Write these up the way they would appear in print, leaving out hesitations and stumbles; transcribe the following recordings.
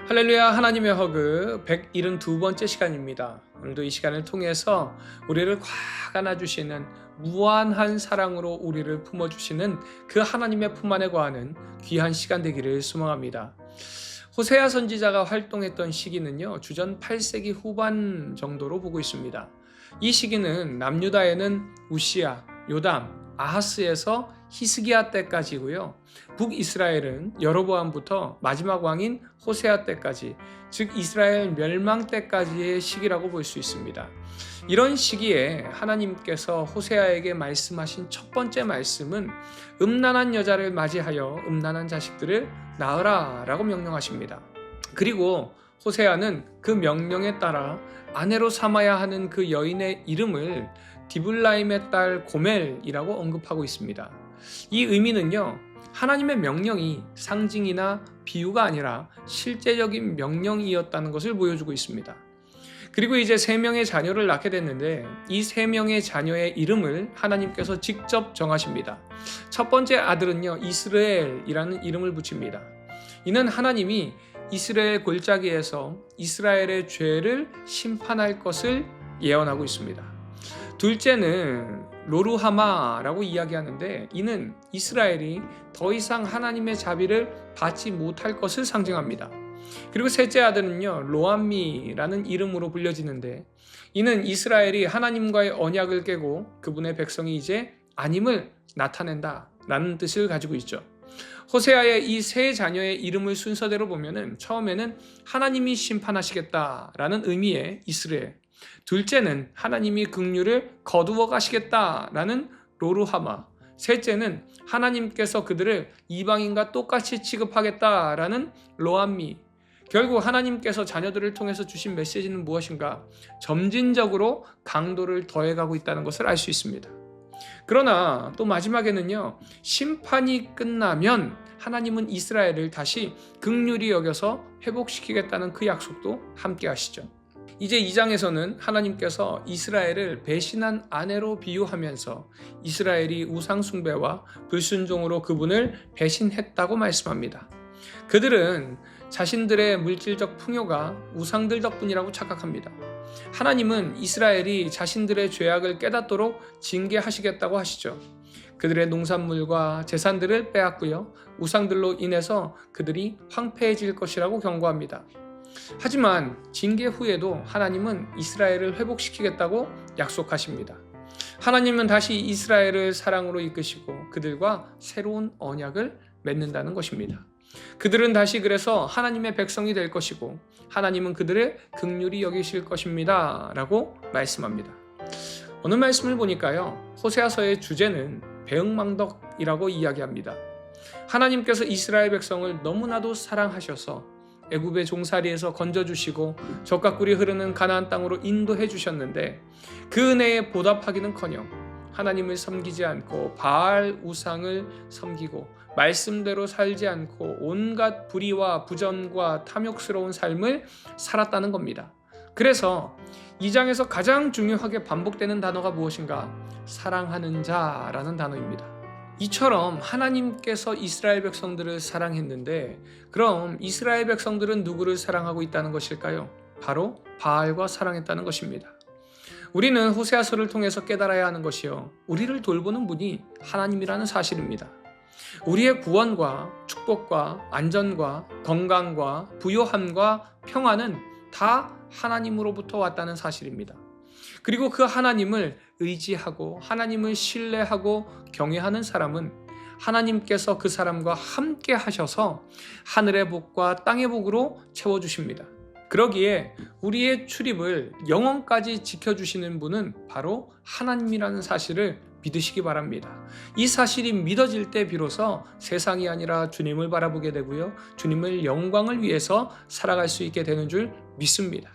할렐루야. 하나님의 허그 172번째 시간입니다. 오늘도 이 시간을 통해서 우리를 꽉 안아주시는 무한한 사랑으로 우리를 품어주시는 그 하나님의 품 안에 거하는 귀한 시간 되기를 소망합니다. 호세아 선지자가 활동했던 시기는요, 주전 8세기 후반 정도로 보고 있습니다. 이 시기는 남유다에는 우시야, 요담, 아하스에서 히스기야 때까지고요. 북이스라엘은 여로보암부터 마지막 왕인 호세아 때까지, 즉 이스라엘 멸망 때까지의 시기라고 볼 수 있습니다. 이런 시기에 하나님께서 호세아에게 말씀하신 첫 번째 말씀은 음란한 여자를 맞이하여 음란한 자식들을 낳으라 라고 명령하십니다. 그리고 호세아는 그 명령에 따라 아내로 삼아야 하는 그 여인의 이름을 디블라임의 딸 고멜이라고 언급하고 있습니다. 이 의미는요, 하나님의 명령이 상징이나 비유가 아니라 실제적인 명령이었다는 것을 보여주고 있습니다. 그리고 이제 3명의 자녀를 낳게 됐는데 이 3명의 자녀의 이름을 하나님께서 직접 정하십니다. 첫 번째 아들은요, 이스라엘이라는 이름을 붙입니다. 이는 하나님이 이스라엘 골짜기에서 이스라엘의 죄를 심판할 것을 예언하고 있습니다. 둘째는 로루하마라고 이야기하는데 이는 이스라엘이 더 이상 하나님의 자비를 받지 못할 것을 상징합니다. 그리고 셋째 아들은요, 로암미라는 이름으로 불려지는데 이는 이스라엘이 하나님과의 언약을 깨고 그분의 백성이 이제 아님을 나타낸다 라는 뜻을 가지고 있죠. 호세아의 이 세 자녀의 이름을 순서대로 보면은 처음에는 하나님이 심판하시겠다라는 의미의 이스라엘, 둘째는 하나님이 긍휼을 거두어 가시겠다라는 로루하마, 셋째는 하나님께서 그들을 이방인과 똑같이 취급하겠다라는 로암미. 결국 하나님께서 자녀들을 통해서 주신 메시지는 무엇인가? 점진적으로 강도를 더해가고 있다는 것을 알 수 있습니다. 그러나 또 마지막에는요, 심판이 끝나면 하나님은 이스라엘을 다시 긍휼히 여겨서 회복시키겠다는 그 약속도 함께 하시죠. 이제 2장에서는 하나님께서 이스라엘을 배신한 아내로 비유하면서 이스라엘이 우상숭배와 불순종으로 그분을 배신했다고 말씀합니다. 그들은 자신들의 물질적 풍요가 우상들 덕분이라고 착각합니다. 하나님은 이스라엘이 자신들의 죄악을 깨닫도록 징계하시겠다고 하시죠. 그들의 농산물과 재산들을 빼앗고요, 우상들로 인해서 그들이 황폐해질 것이라고 경고합니다. 하지만 징계 후에도 하나님은 이스라엘을 회복시키겠다고 약속하십니다. 하나님은 다시 이스라엘을 사랑으로 이끄시고 그들과 새로운 언약을 맺는다는 것입니다. 그들은 다시 그래서 하나님의 백성이 될 것이고 하나님은 그들을 긍휼히 여기실 것입니다 라고 말씀합니다. 오늘 말씀을 보니까요, 호세아서의 주제는 배응망덕이라고 이야기합니다. 하나님께서 이스라엘 백성을 너무나도 사랑하셔서 애굽의 종살이에서 건져주시고 젖과 꿀이 흐르는 가나안 땅으로 인도해 주셨는데 그 은혜에 보답하기는커녕 하나님을 섬기지 않고 바알 우상을 섬기고 말씀대로 살지 않고 온갖 불의와 부전과 탐욕스러운 삶을 살았다는 겁니다. 그래서 2장에서 가장 중요하게 반복되는 단어가 무엇인가? 사랑하는 자라는 단어입니다. 이처럼 하나님께서 이스라엘 백성들을 사랑했는데 그럼 이스라엘 백성들은 누구를 사랑하고 있다는 것일까요? 바로 바알과 사랑했다는 것입니다. 우리는 호세아서를 통해서 깨달아야 하는 것이요, 우리를 돌보는 분이 하나님이라는 사실입니다. 우리의 구원과 축복과 안전과 건강과 부요함과 평안은 다 하나님으로부터 왔다는 사실입니다. 그리고 그 하나님을 의지하고 하나님을 신뢰하고 경외하는 사람은 하나님께서 그 사람과 함께 하셔서 하늘의 복과 땅의 복으로 채워주십니다. 그러기에 우리의 출입을 영원까지 지켜주시는 분은 바로 하나님이라는 사실을 믿으시기 바랍니다. 이 사실이 믿어질 때 비로소 세상이 아니라 주님을 바라보게 되고요, 주님을 영광을 위해서 살아갈 수 있게 되는 줄 믿습니다.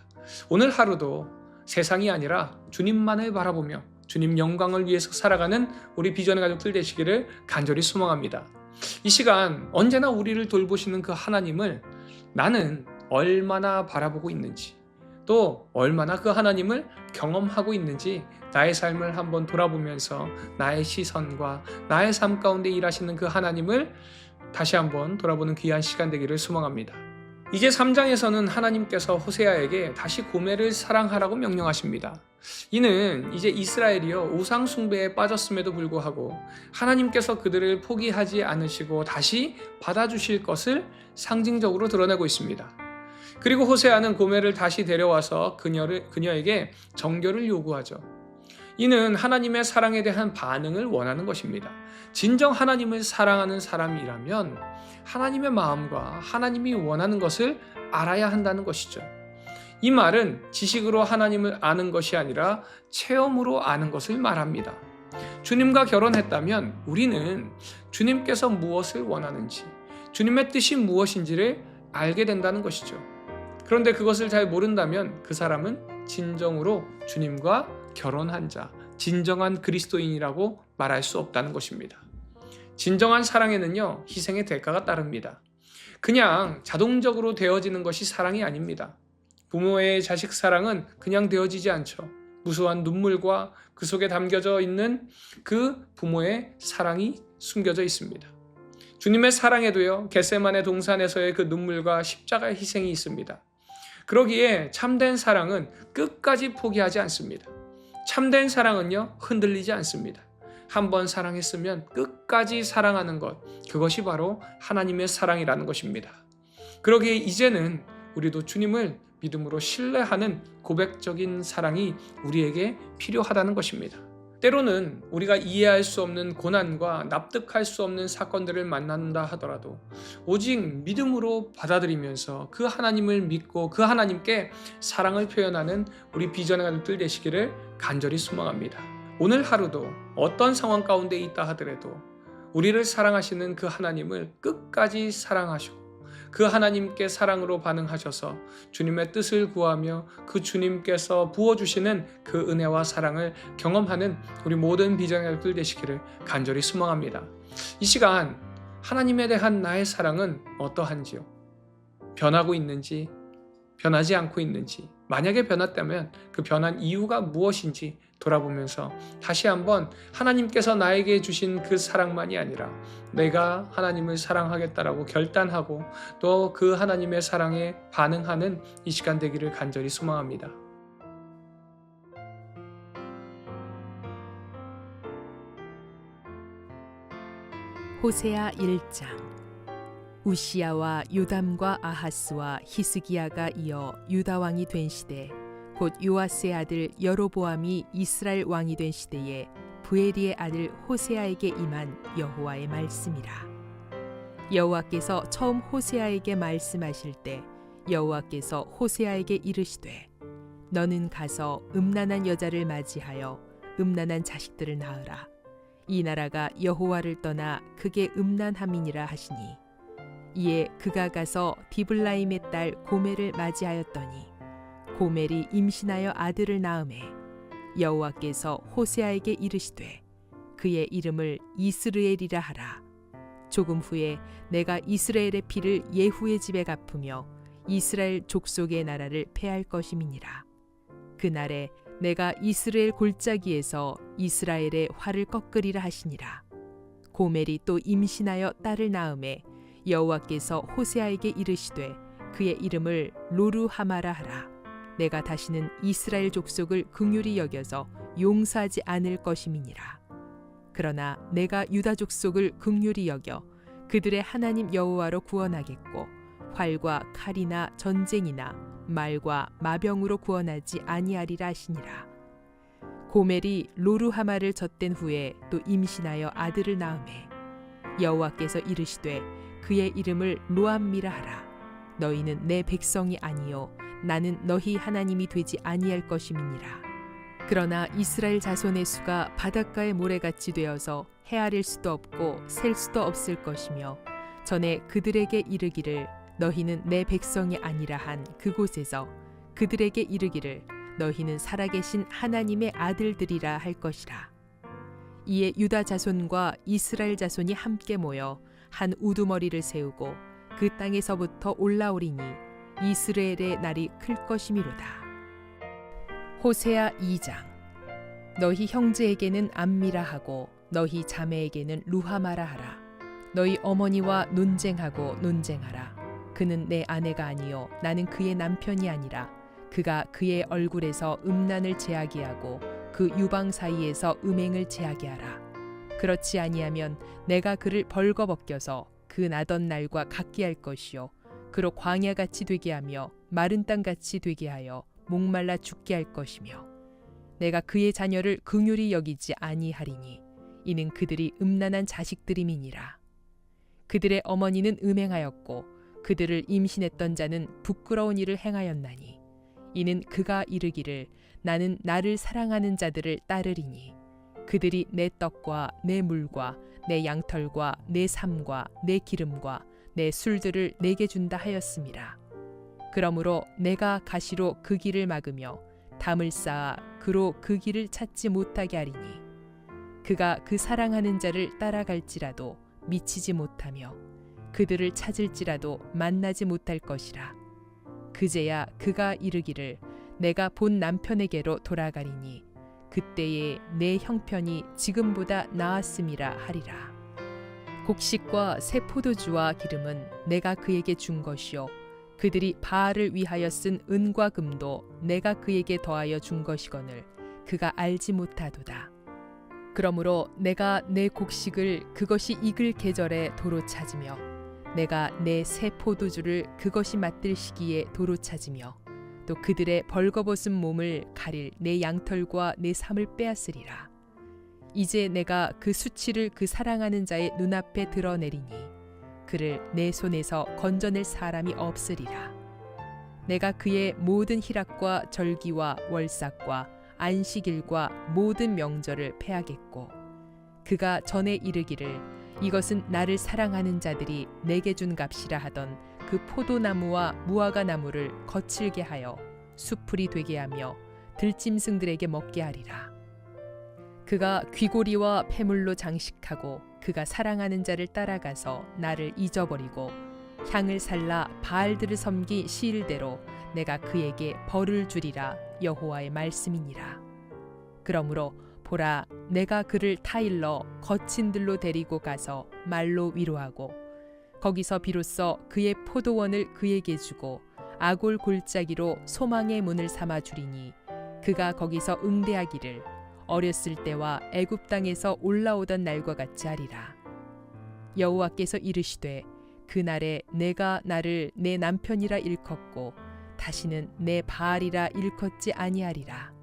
오늘 하루도 세상이 아니라 주님만을 바라보며 주님 영광을 위해서 살아가는 우리 비전의 가족들 되시기를 간절히 소망합니다. 이 시간 언제나 우리를 돌보시는 그 하나님을 나는 얼마나 바라보고 있는지, 또 얼마나 그 하나님을 경험하고 있는지 나의 삶을 한번 돌아보면서 나의 시선과 나의 삶 가운데 일하시는 그 하나님을 다시 한번 돌아보는 귀한 시간 되기를 소망합니다. 이제 3장에서는 하나님께서 호세아에게 다시 고멜을 사랑하라고 명령하십니다. 이는 이제 이스라엘이요 우상 숭배에 빠졌음에도 불구하고 하나님께서 그들을 포기하지 않으시고 다시 받아주실 것을 상징적으로 드러내고 있습니다. 그리고 호세아는 고멜을 다시 데려와서 그녀에게 정결을 요구하죠. 이는 하나님의 사랑에 대한 반응을 원하는 것입니다. 진정 하나님을 사랑하는 사람이라면 하나님의 마음과 하나님이 원하는 것을 알아야 한다는 것이죠. 이 말은 지식으로 하나님을 아는 것이 아니라 체험으로 아는 것을 말합니다. 주님과 결혼했다면 우리는 주님께서 무엇을 원하는지, 주님의 뜻이 무엇인지를 알게 된다는 것이죠. 그런데 그것을 잘 모른다면 그 사람은 진정으로 주님과 결혼한 자, 진정한 그리스도인이라고 말할 수 없다는 것입니다. 진정한 사랑에는요, 희생의 대가가 따릅니다. 그냥 자동적으로 되어지는 것이 사랑이 아닙니다. 부모의 자식 사랑은 그냥 되어지지 않죠. 무수한 눈물과 그 속에 담겨져 있는 그 부모의 사랑이 숨겨져 있습니다. 주님의 사랑에도요, 겟세마네 동산에서의 그 눈물과 십자가의 희생이 있습니다. 그러기에 참된 사랑은 끝까지 포기하지 않습니다. 참된 사랑은요, 흔들리지 않습니다. 한번 사랑했으면 끝까지 사랑하는 것, 그것이 바로 하나님의 사랑이라는 것입니다. 그러기에 이제는 우리도 주님을 믿음으로 신뢰하는 고백적인 사랑이 우리에게 필요하다는 것입니다. 때로는 우리가 이해할 수 없는 고난과 납득할 수 없는 사건들을 만난다 하더라도 오직 믿음으로 받아들이면서 그 하나님을 믿고 그 하나님께 사랑을 표현하는 우리 비전의 가족들 되시기를 간절히 소망합니다. 오늘 하루도 어떤 상황 가운데 있다 하더라도 우리를 사랑하시는 그 하나님을 끝까지 사랑하시고 그 하나님께 사랑으로 반응하셔서 주님의 뜻을 구하며 그 주님께서 부어주시는 그 은혜와 사랑을 경험하는 우리 모든 비전의 가족들 되시기를 간절히 소망합니다. 이 시간 하나님에 대한 나의 사랑은 어떠한지요? 변하고 있는지, 변하지 않고 있는지, 만약에 변했다면 그 변한 이유가 무엇인지 돌아보면서 다시 한번 하나님께서 나에게 주신 그 사랑만이 아니라 내가 하나님을 사랑하겠다라고 결단하고 또 그 하나님의 사랑에 반응하는 이 시간 되기를 간절히 소망합니다. 호세아 1장. 우시야와 요담과 아하스와 히스기야가 이어 유다 왕이 된 시대, 곧 요아스의 아들 여로보암이 이스라엘 왕이 된 시대에 부에리의 아들 호세아에게 임한 여호와의 말씀이라. 여호와께서 처음 호세아에게 말씀하실 때 여호와께서 호세아에게 이르시되 너는 가서 음란한 여자를 맞이하여 음란한 자식들을 낳으라. 이 나라가 여호와를 떠나 그게 음란함이니라 하시니, 이에 그가 가서 디블라임의 딸 고멜을 맞이하였더니 고멜이 임신하여 아들을 낳음에 여호와께서 호세아에게 이르시되 그의 이름을 이스르엘이라 하라. 조금 후에 내가 이스라엘의 피를 예후의 집에 갚으며 이스라엘 족속의 나라를 패할 것임이니라. 그날에 내가 이스라엘 골짜기에서 이스라엘의 활을 꺾으리라 하시니라. 고멜이 또 임신하여 딸을 낳음에 여호와께서 호세아에게 이르시되 그의 이름을 로르하마라 하라. 내가 다시는 이스라엘 족속을 긍휼히 여겨서 용서하지 않을 것임이니라. 그러나 내가 유다 족속을 긍휼히 여겨 그들의 하나님 여호와로 구원하겠고 활과 칼이나 전쟁이나 말과 마병으로 구원하지 아니하리라 하시니라. 고멜이 로르하마를 젖댄 후에 또 임신하여 아들을 낳음에 여호와께서 이르시되 그의 이름을 로암미라 하라. 너희는 내 백성이 아니요 나는 너희 하나님이 되지 아니할 것임이니라. 그러나 이스라엘 자손의 수가 바닷가의 모래같이 되어서 헤아릴 수도 없고 셀 수도 없을 것이며, 전에 그들에게 이르기를 너희는 내 백성이 아니라 한 그곳에서 그들에게 이르기를 너희는 살아계신 하나님의 아들들이라 할 것이라. 이에 유다 자손과 이스라엘 자손이 함께 모여 한 우두머리를 세우고 그 땅에서부터 올라오리니 이스라엘의 날이 클 것이미로다. 호세아 2장. 너희 형제에게는 암미라 하고 너희 자매에게는 루하마라 하라. 너희 어머니와 논쟁하고 논쟁하라. 그는 내 아내가 아니요 나는 그의 남편이 아니라 그가 그의 얼굴에서 음란을 제하게 하고 그 유방 사이에서 음행을 제하게 하라. 그렇지 아니하면 내가 그를 벌거벗겨서 그 나던 날과 같게 할 것이요 그로 광야같이 되게 하며 마른 땅같이 되게 하여 목말라 죽게 할 것이며 내가 그의 자녀를 긍휼히 여기지 아니하리니 이는 그들이 음란한 자식들임이니라. 그들의 어머니는 음행하였고 그들을 임신했던 자는 부끄러운 일을 행하였나니 이는 그가 이르기를 나는 나를 사랑하는 자들을 따르리니 그들이 내 떡과 내 물과 내 양털과 내 삶과 내 기름과 내 술들을 내게 준다 하였음이라. 그러므로 내가 가시로 그 길을 막으며 담을 쌓아 그로 그 길을 찾지 못하게 하리니 그가 그 사랑하는 자를 따라갈지라도 미치지 못하며 그들을 찾을지라도 만나지 못할 것이라. 그제야 그가 이르기를 내가 본 남편에게로 돌아가리니 그때에 내 형편이 지금보다 나았음이라 하리라. 곡식과 새 포도주와 기름은 내가 그에게 준 것이요 그들이 바알을 위하여 쓴 은과 금도 내가 그에게 더하여 준 것이거늘 그가 알지 못하도다. 그러므로 내가 내 곡식을 그것이 익을 계절에 도로 찾으며 내가 내 새 포도주를 그것이 맛들 시기에 도로 찾으며 또 그들의 벌거벗은 몸을 가릴 내 양털과 내 삶을 빼앗으리라. 이제 내가 그 수치를 그 사랑하는 자의 눈앞에 드러내리니 그를 내 손에서 건져낼 사람이 없으리라. 내가 그의 모든 희락과 절기와 월삭과 안식일과 모든 명절을 패하겠고 그가 전에 이르기를 이것은 나를 사랑하는 자들이 내게 준 값이라 하던 그 포도나무와 무화과 나무를 거칠게 하여 수풀이 되게 하며 들짐승들에게 먹게 하리라. 그가 귀고리와 폐물로 장식하고 그가 사랑하는 자를 따라가서 나를 잊어버리고 향을 살라 바알들을 섬기 시일대로 내가 그에게 벌을 주리라 여호와의 말씀이니라. 그러므로 보라 내가 그를 타일러 거친 들로 데리고 가서 말로 위로하고 거기서 비로소 그의 포도원을 그에게 주고 아골 골짜기로 소망의 문을 삼아 주리니 그가 거기서 응대하기를 어렸을 때와 애굽 땅에서 올라오던 날과 같이 하리라. 여호와께서 이르시되 그날에 내가 나를 내 남편이라 일컫고 다시는 내 바알이라 일컫지 아니하리라.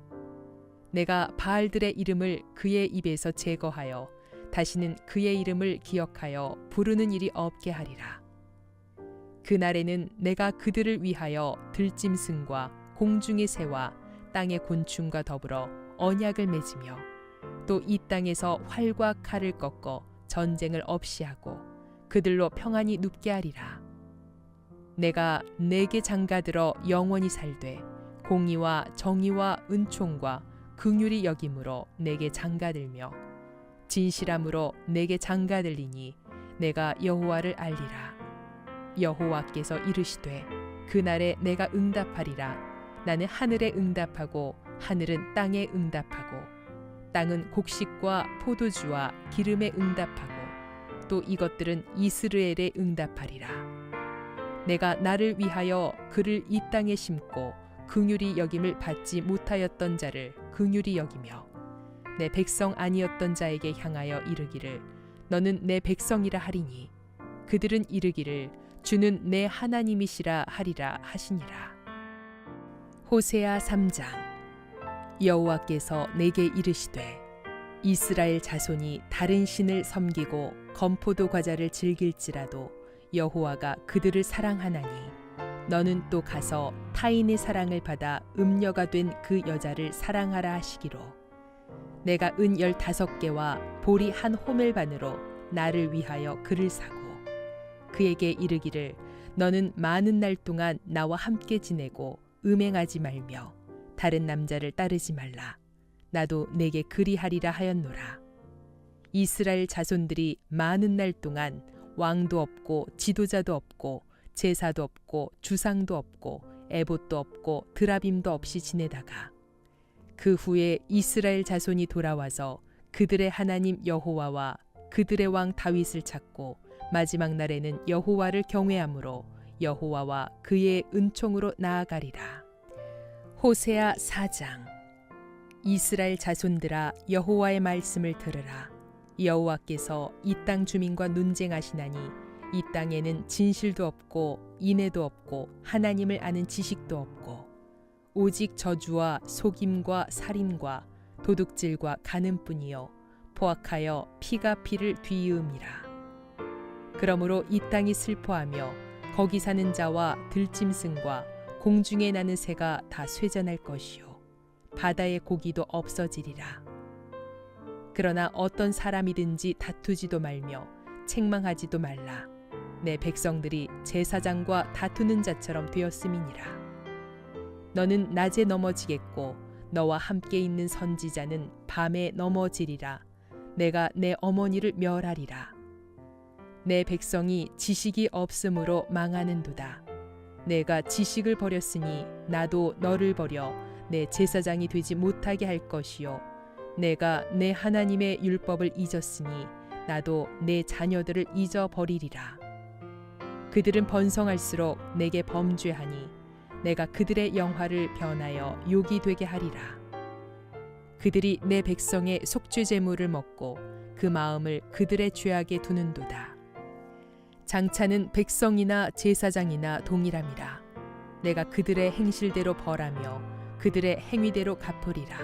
내가 바알들의 이름을 그의 입에서 제거하여 다시는 그의 이름을 기억하여 부르는 일이 없게 하리라. 그날에는 내가 그들을 위하여 들짐승과 공중의 새와 땅의 곤충과 더불어 언약을 맺으며 또 이 땅에서 활과 칼을 꺾어 전쟁을 없이 하고 그들로 평안히 눕게 하리라. 내가 내게 장가들어 영원히 살되 공의와 정의와 은총과 긍휼이 여김으로 내게 장가들며 진실함으로 내게 장가들리니 내가 여호와를 알리라. 여호와께서 이르시되 그날에 내가 응답하리라. 나는 하늘에 응답하고 하늘은 땅에 응답하고 땅은 곡식과 포도주와 기름에 응답하고 또 이것들은 이스라엘에 응답하리라. 내가 나를 위하여 그를 이 땅에 심고 긍휼히 여김을 받지 못하였던 자를 긍휼히 여기며 내 백성 아니었던 자에게 향하여 이르기를 너는 내 백성이라 하리니 그들은 이르기를 주는 내 하나님이시라 하리라 하시니라. 호세아 3장. 여호와께서 내게 이르시되 이스라엘 자손이 다른 신을 섬기고 건포도 과자를 즐길지라도 여호와가 그들을 사랑하나니 너는 또 가서 타인의 사랑을 받아 음녀가 된 그 여자를 사랑하라 하시기로 내가 은 15개와 보리 한 호멜반으로 나를 위하여 그를 사고 그에게 이르기를 너는 많은 날 동안 나와 함께 지내고 음행하지 말며 다른 남자를 따르지 말라. 나도 내게 그리하리라 하였노라. 이스라엘 자손들이 많은 날 동안 왕도 없고 지도자도 없고 제사도 없고 주상도 없고 에봇도 없고 드라빔도 없이 지내다가 그 후에 이스라엘 자손이 돌아와서 그들의 하나님 여호와와 그들의 왕 다윗을 찾고 마지막 날에는 여호와를 경외함으로 여호와와 그의 은총으로 나아가리라. 호세아 4장. 이스라엘 자손들아 여호와의 말씀을 들으라. 여호와께서 이 땅 주민과 논쟁하시나니 이 땅에는 진실도 없고 인애도 없고 하나님을 아는 지식도 없고 오직 저주와 속임과 살인과 도둑질과 간음뿐이요 포악하여 피가 피를 뒤이음이라. 그러므로 이 땅이 슬퍼하며 거기 사는 자와 들짐승과 공중에 나는 새가 다 쇠잔할 것이요 바다의 고기도 없어지리라. 그러나 어떤 사람이든지 다투지도 말며 책망하지도 말라. 내 백성들이 제사장과 다투는 자처럼 되었음이니라. 너는 낮에 넘어지겠고 너와 함께 있는 선지자는 밤에 넘어지리라. 내가 내 어머니를 멸하리라. 내 백성이 지식이 없으므로 망하는도다. 내가 지식을 버렸으니 나도 너를 버려 내 제사장이 되지 못하게 할 것이요 내가 내 하나님의 율법을 잊었으니 나도 내 자녀들을 잊어버리리라. 그들은 번성할수록 내게 범죄하니 내가 그들의 영화를 변하여 욕이 되게 하리라. 그들이 내 백성의 속죄 제물을 먹고 그 마음을 그들의 죄악에 두는도다. 장차는 백성이나 제사장이나 동일함이라. 내가 그들의 행실대로 벌하며 그들의 행위대로 갚으리라.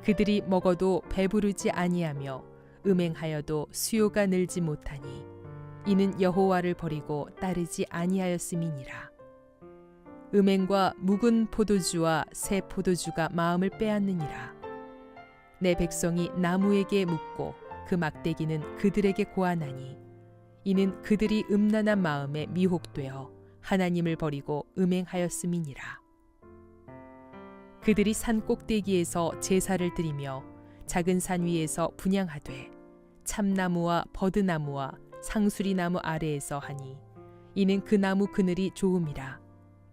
그들이 먹어도 배부르지 아니하며 음행하여도 수요가 늘지 못하니 이는 여호와를 버리고 따르지 아니하였음이니라. 음행과 묵은 포도주와 새 포도주가 마음을 빼앗느니라. 내 백성이 나무에게 묻고 그 막대기는 그들에게 고하나니 이는 그들이 음란한 마음에 미혹되어 하나님을 버리고 음행하였음이니라. 그들이 산 꼭대기에서 제사를 드리며 작은 산 위에서 분향하되 참나무와 버드나무와 상수리나무 아래에서 하니 이는 그 나무 그늘이 좋음이라.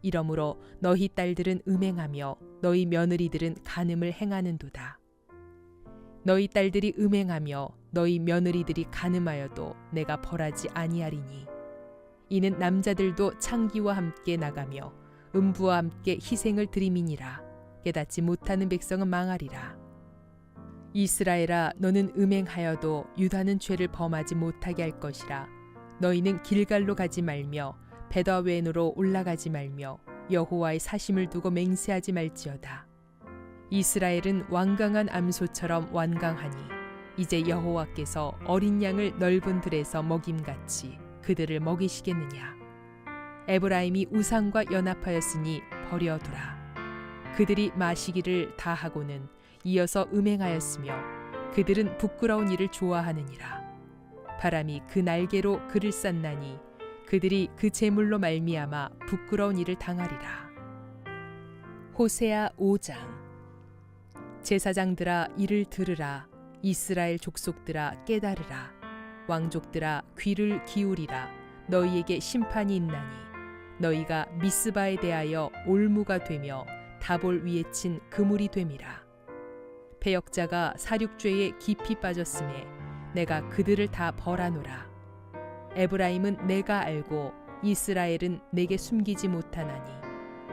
이러므로 너희 딸들은 음행하며 너희 며느리들은 간음을 행하는도다. 너희 딸들이 음행하며 너희 며느리들이 간음하여도 내가 벌하지 아니하리니 이는 남자들도 창기와 함께 나가며 음부와 함께 희생을 드림이니라. 깨닫지 못하는 백성은 망하리라. 이스라엘아 너는 음행하여도 유다는 죄를 범하지 못하게 할 것이라. 너희는 길갈로 가지 말며 베다웬으로 올라가지 말며 여호와의 사심을 두고 맹세하지 말지어다. 이스라엘은 완강한 암소처럼 완강하니 이제 여호와께서 어린 양을 넓은 들에서 먹임같이 그들을 먹이시겠느냐. 에브라임이 우상과 연합하였으니 버려두라. 그들이 마시기를 다 하고는 이어서 음행하였으며 그들은 부끄러운 일을 좋아하느니라. 바람이 그 날개로 그를 쌌나니 그들이 그 제물로 말미암아 부끄러운 일을 당하리라. 호세아 5장. 제사장들아 이를 들으라. 이스라엘 족속들아 깨달으라. 왕족들아 귀를 기울이라. 너희에게 심판이 있나니 너희가 미스바에 대하여 올무가 되며 다볼 위에 친 그물이 됨이라. 패역자가 사륙죄에 깊이 빠졌음에 내가 그들을 다 벌하노라. 에브라임은 내가 알고 이스라엘은 내게 숨기지 못하나니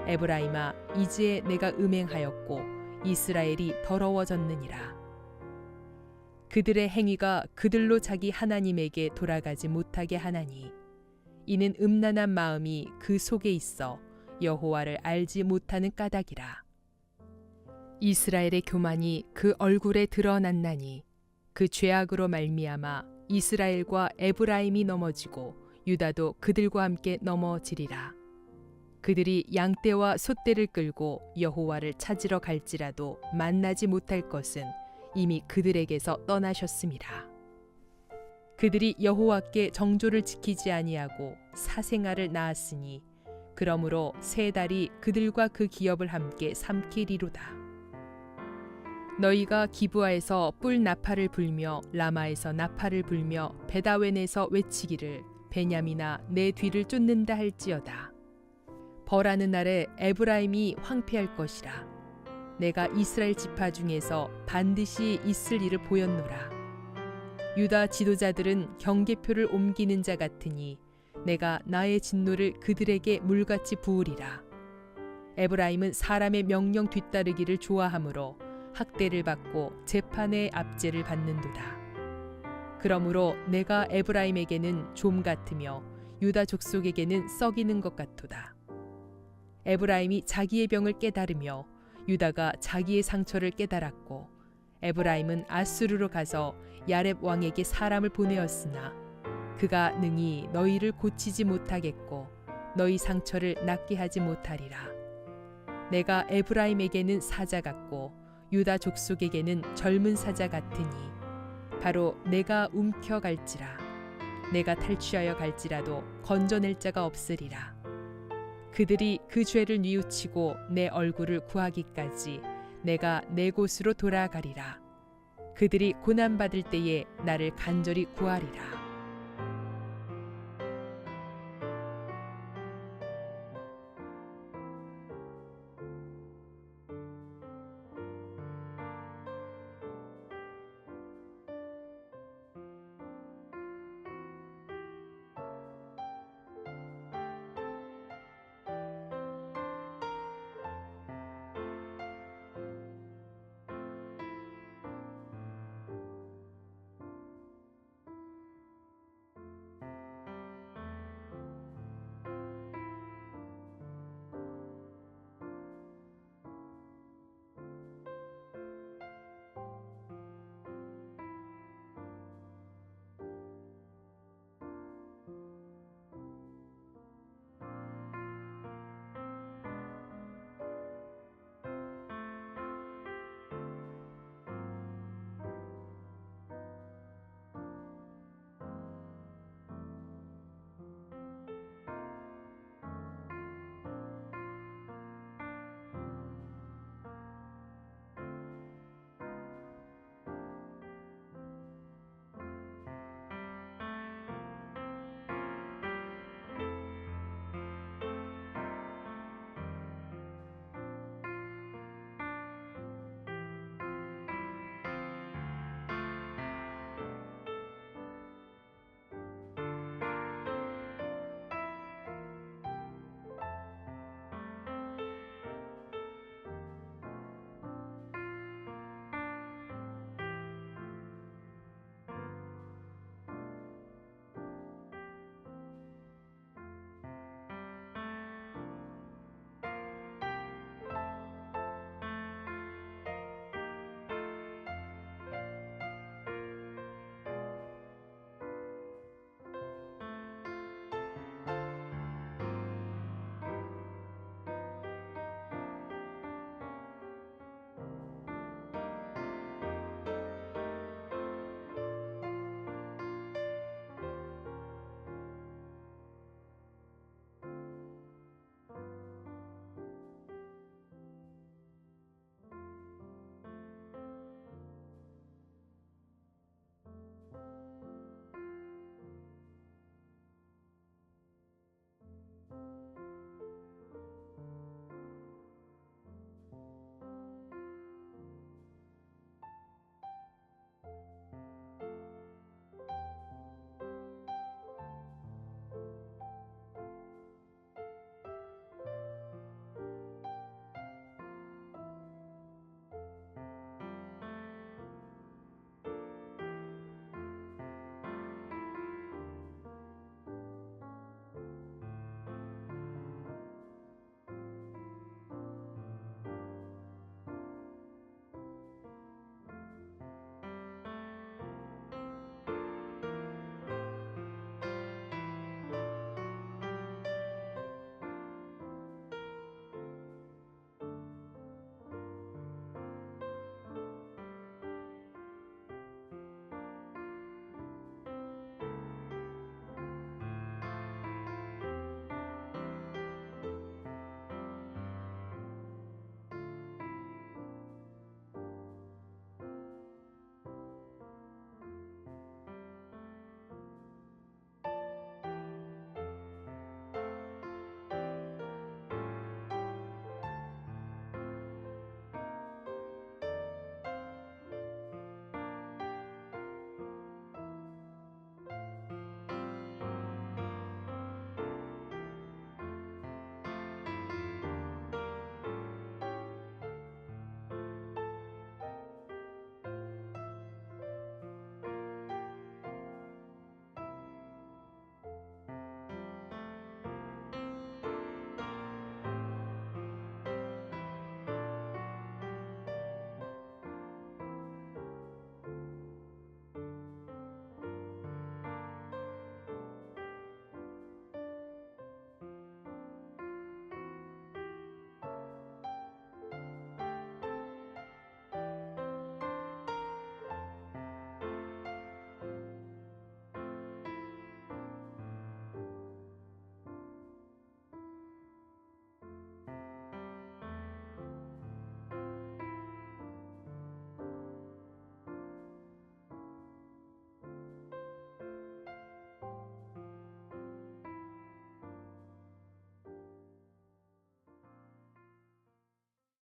에브라임아 이제 내가 음행하였고 이스라엘이 더러워졌느니라. 그들의 행위가 그들로 자기 하나님에게 돌아가지 못하게 하나니 이는 음란한 마음이 그 속에 있어 여호와를 알지 못하는 까닭이라. 이스라엘의 교만이 그 얼굴에 드러났나니 그 죄악으로 말미암아 이스라엘과 에브라임이 넘어지고 유다도 그들과 함께 넘어지리라. 그들이 양떼와 솥대를 끌고 여호와를 찾으러 갈지라도 만나지 못할 것은 이미 그들에게서 떠나셨음이라. 그들이 여호와께 정조를 지키지 아니하고 사생아를 낳았으니 그러므로 세 달이 그들과 그 기업을 함께 삼키리로다. 너희가 기브아에서 뿔 나팔을 불며 라마에서 나팔을 불며 베다웬에서 외치기를 베냐민아 내 뒤를 쫓는다 할지어다. 벌하는 날에 에브라임이 황폐할 것이라. 내가 이스라엘 지파 중에서 반드시 있을 일을 보였노라. 유다 지도자들은 경계표를 옮기는 자 같으니 내가 나의 진노를 그들에게 물같이 부으리라. 에브라임은 사람의 명령 뒤따르기를 좋아하므로 학대를 받고 재판의 압제를 받는도다. 그러므로 내가 에브라임에게는 좀 같으며 유다 족속에게는 썩이는 것 같도다. 에브라임이 자기의 병을 깨달으며 유다가 자기의 상처를 깨달았고 에브라임은 아수르로 가서 야렙 왕에게 사람을 보내었으나 그가 능히 너희를 고치지 못하겠고 너희 상처를 낫게 하지 못하리라. 내가 에브라임에게는 사자 같고 유다 족속에게는 젊은 사자 같으니 바로 내가 움켜갈지라. 내가 탈취하여 갈지라도 건져낼 자가 없으리라. 그들이 그 죄를 뉘우치고 내 얼굴을 구하기까지 내가 내 곳으로 돌아가리라. 그들이 고난받을 때에 나를 간절히 구하리라.